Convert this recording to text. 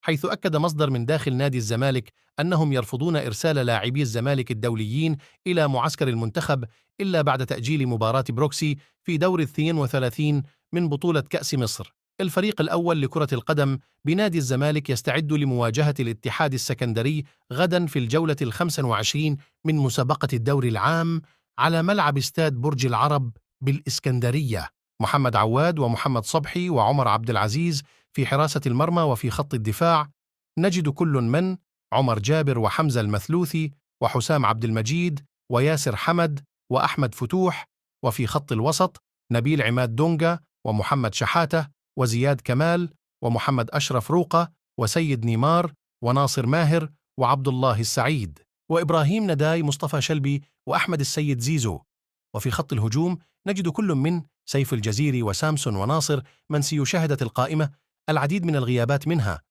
حيث أكد مصدر من داخل نادي الزمالك أنهم يرفضون إرسال لاعبي الزمالك الدوليين إلى معسكر المنتخب إلا بعد تأجيل مباراة بروكسي في دور 32 من بطولة كأس مصر. الفريق الأول لكرة القدم بنادي الزمالك يستعد لمواجهة الاتحاد السكندري غدا في الجولة 25 من مسابقة الدوري العام على ملعب استاد برج العرب بالإسكندرية. محمد عواد ومحمد صبحي وعمر عبد العزيز في حراسة المرمى، وفي خط الدفاع نجد كل من عمر جابر وحمزة المثلوثي وحسام عبد المجيد وياسر حمد وأحمد فتوح، وفي خط الوسط نبيل عماد دونجا ومحمد شحاتة وزياد كمال ومحمد أشرف روقة وسيد نيمار وناصر ماهر وعبد الله السعيد وإبراهيم نداي مصطفى شلبي وأحمد السيد زيزو. وفي خط الهجوم نجد كل من سيف الجزيري وسامسون وناصر من سيشاهدت القائمة العديد من الغيابات منها